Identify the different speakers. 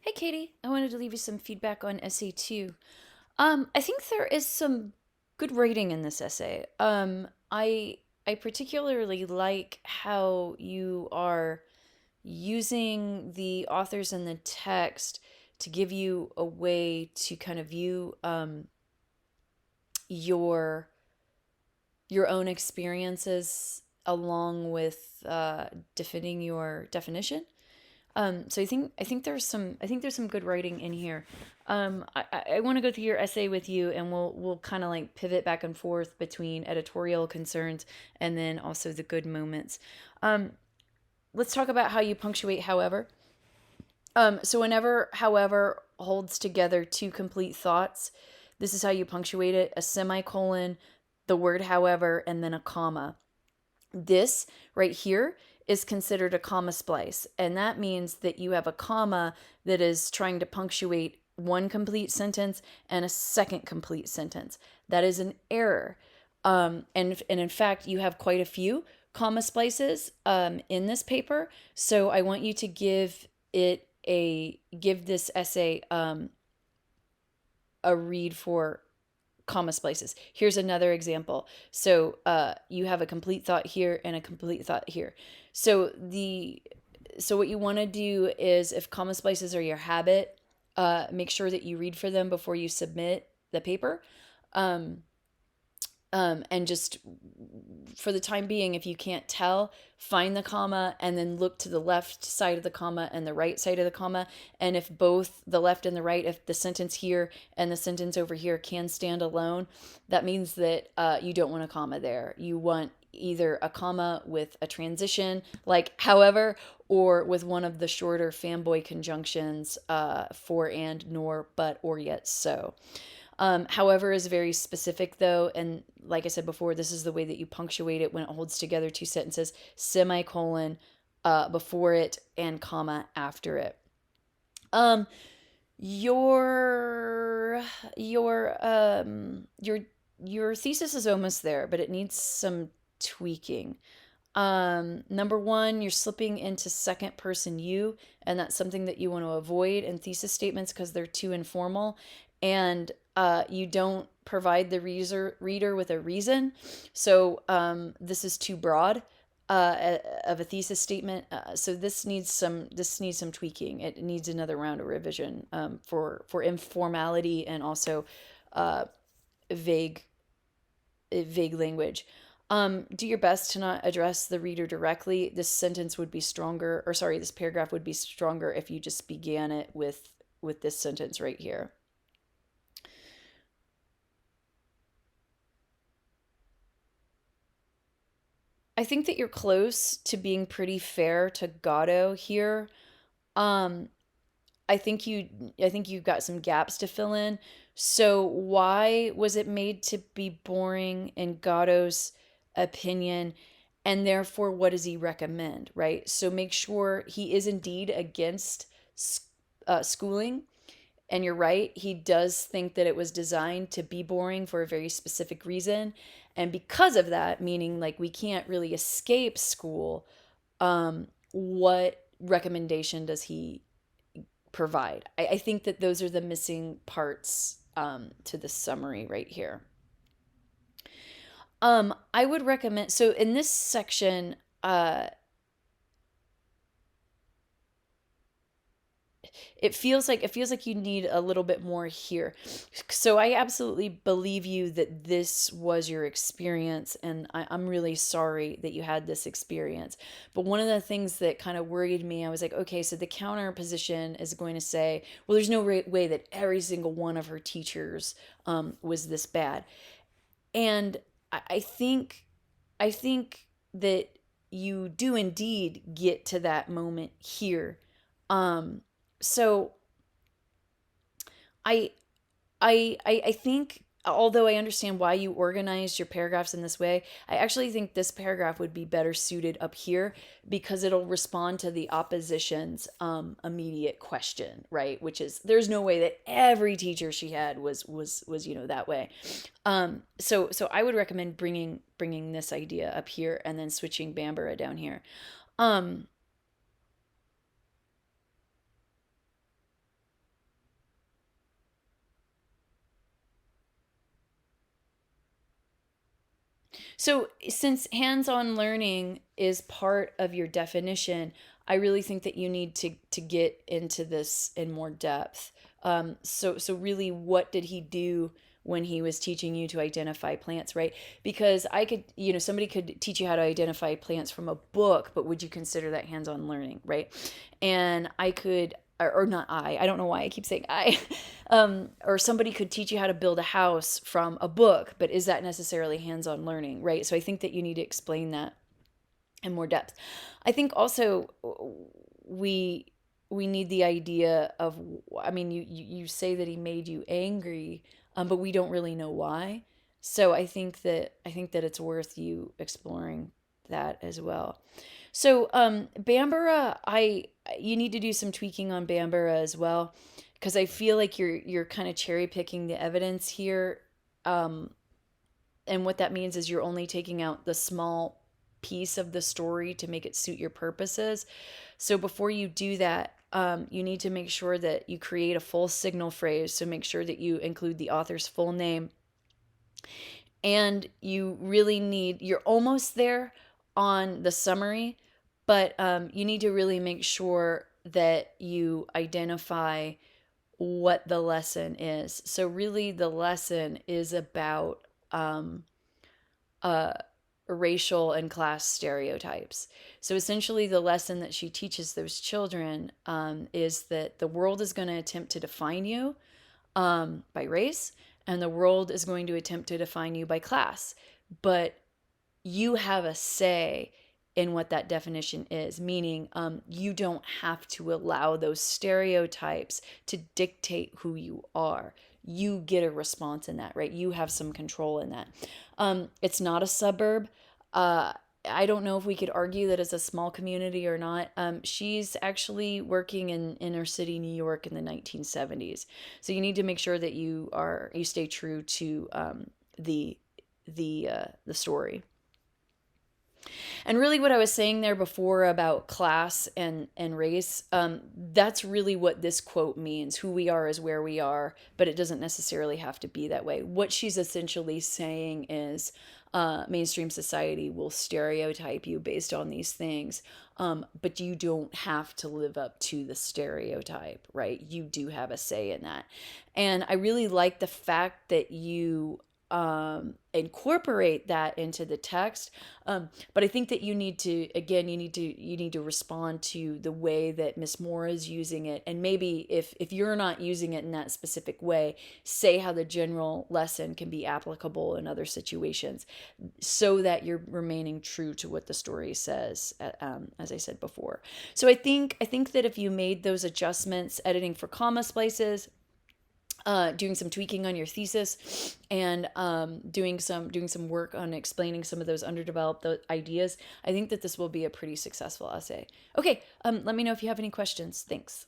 Speaker 1: Hey Katie, I wanted to leave you some feedback on essay two. I think there is some good writing in this essay. I particularly like how you are using the authors and the text to give you a way to kind of view your your own experiences along with defending your definition. So I think there's some good writing in here. I want to go through your essay with you, and we'll kind of like pivot back and forth between editorial concerns and then also the good moments. Um, let's talk about how you punctuate. However, so whenever however holds together two complete thoughts, this is how you punctuate it: a semicolon, the word however, and then a comma. This right here is considered a comma splice, and that means that you have a comma that is trying to punctuate one complete sentence and a second complete sentence. That is an error. And in fact, you have quite a few comma splices in this paper. So I want you to give this essay a read for comma splices. Here's another example. So you have a complete thought here and a complete thought here. So what you want to do is, if comma splices are your habit, make sure that you read for them before you submit the paper. Um, and just for the time being, if you can't tell, find the comma and then look to the left side of the comma and the right side of the comma. And if both the left and the right, if the sentence here and the sentence over here can stand alone, that means that you don't want a comma there. You want either a comma with a transition, like however, or with one of the shorter fanboy conjunctions, for, and, nor, but, or, yet, so. However is very specific though, and like I said before, this is the way that you punctuate it when it holds together two sentences: semicolon before it and comma after it. Um, your your your thesis is almost there, but it needs some tweaking. Number one, you're slipping into second person you, and that's something that you want to avoid in thesis statements because they're too informal, and you don't provide the reader with a reason. So this is too broad of a thesis statement. So this needs some tweaking. It needs another round of revision for informality and also uh, vague vague language. Do your best to not address the reader directly. This sentence would be stronger, or sorry, this paragraph would be stronger if you just began it with this sentence right here. I think that you're close to being pretty fair to Gatto here. Um, I think you've got some gaps to fill in. So why was it made to be boring in Gatto's opinion? And therefore, what does he recommend, right? So make sure he is indeed against schooling. And you're right, he does think that it was designed to be boring for a very specific reason. And because of that, meaning like we can't really escape school, what recommendation does he provide? I think that those are the missing parts to the summary right here. I would recommend, so in this section, it feels like you need a little bit more here. So I absolutely believe you that this was your experience, and I'm really sorry that you had this experience. But one of the things that kind of worried me, I was like, okay, so the counter position is going to say, well, there's no way that every single one of her teachers was this bad. And I think I think that you do indeed get to that moment here. Um, so I I think, although I understand why you organized your paragraphs in this way, I actually think this paragraph would be better suited up here because it'll respond to the opposition's immediate question, right? Which is, there's no way that every teacher she had was that way. So I would recommend bringing this idea up here and then switching Bambara down here. Um, So, since hands-on learning is part of your definition, I really think that you need to get into this in more depth. So really, what did he do when he was teaching you to identify plants, right? Because I could, somebody could teach you how to identify plants from a book, but would you consider that hands-on learning, right? And I could, or not I don't know why I keep saying I, or somebody could teach you how to build a house from a book, but is that necessarily hands-on learning, right? So I think that you need to explain that in more depth. I think also we we need the idea of, I mean, you say that he made you angry, but we don't really know why. So I think that it's worth you exploring that as well. So Bambara, I you need to do some tweaking on Bambara as well, because I feel like you're kind of cherry picking the evidence here. Um, and what that means is you're only taking out the small piece of the story to make it suit your purposes. So before you do that, you need to make sure that you create a full signal phrase. So make sure that you include the author's full name. And you're almost there on the summary, but you need to really make sure that you identify what the lesson is. So, really, the lesson is about uh, racial and class stereotypes. So essentially, the lesson that she teaches those children is that the world is going to attempt to define you by race, and the world is going to attempt to define you by class. But you have a say in what that definition is, meaning you don't have to allow those stereotypes to dictate who you are. You get a response in that, right? You have some control in that. It's not a suburb. Uh, I don't know if we could argue that it's a small community or not. She's actually working in inner city New York in the 1970s. So you need to make sure that you stay true to the the story. And really, what I was saying there before about class and race, that's really what this quote means. Who we are is where we are, but it doesn't necessarily have to be that way. What she's essentially saying is mainstream society will stereotype you based on these things, but you don't have to live up to the stereotype, right? You do have a say in that. And I really like the fact that you incorporate that into the text. But I think that you need to, again, you need to respond to the way that Miss Moore is using it, and maybe if you're not using it in that specific way, say how the general lesson can be applicable in other situations, so that you're remaining true to what the story says. As I said before, so I think that if you made those adjustments, editing for comma splices, doing some tweaking on your thesis, and doing some work on explaining some of those underdeveloped ideas, I think that this will be a pretty successful essay. Okay, let me know if you have any questions. Thanks.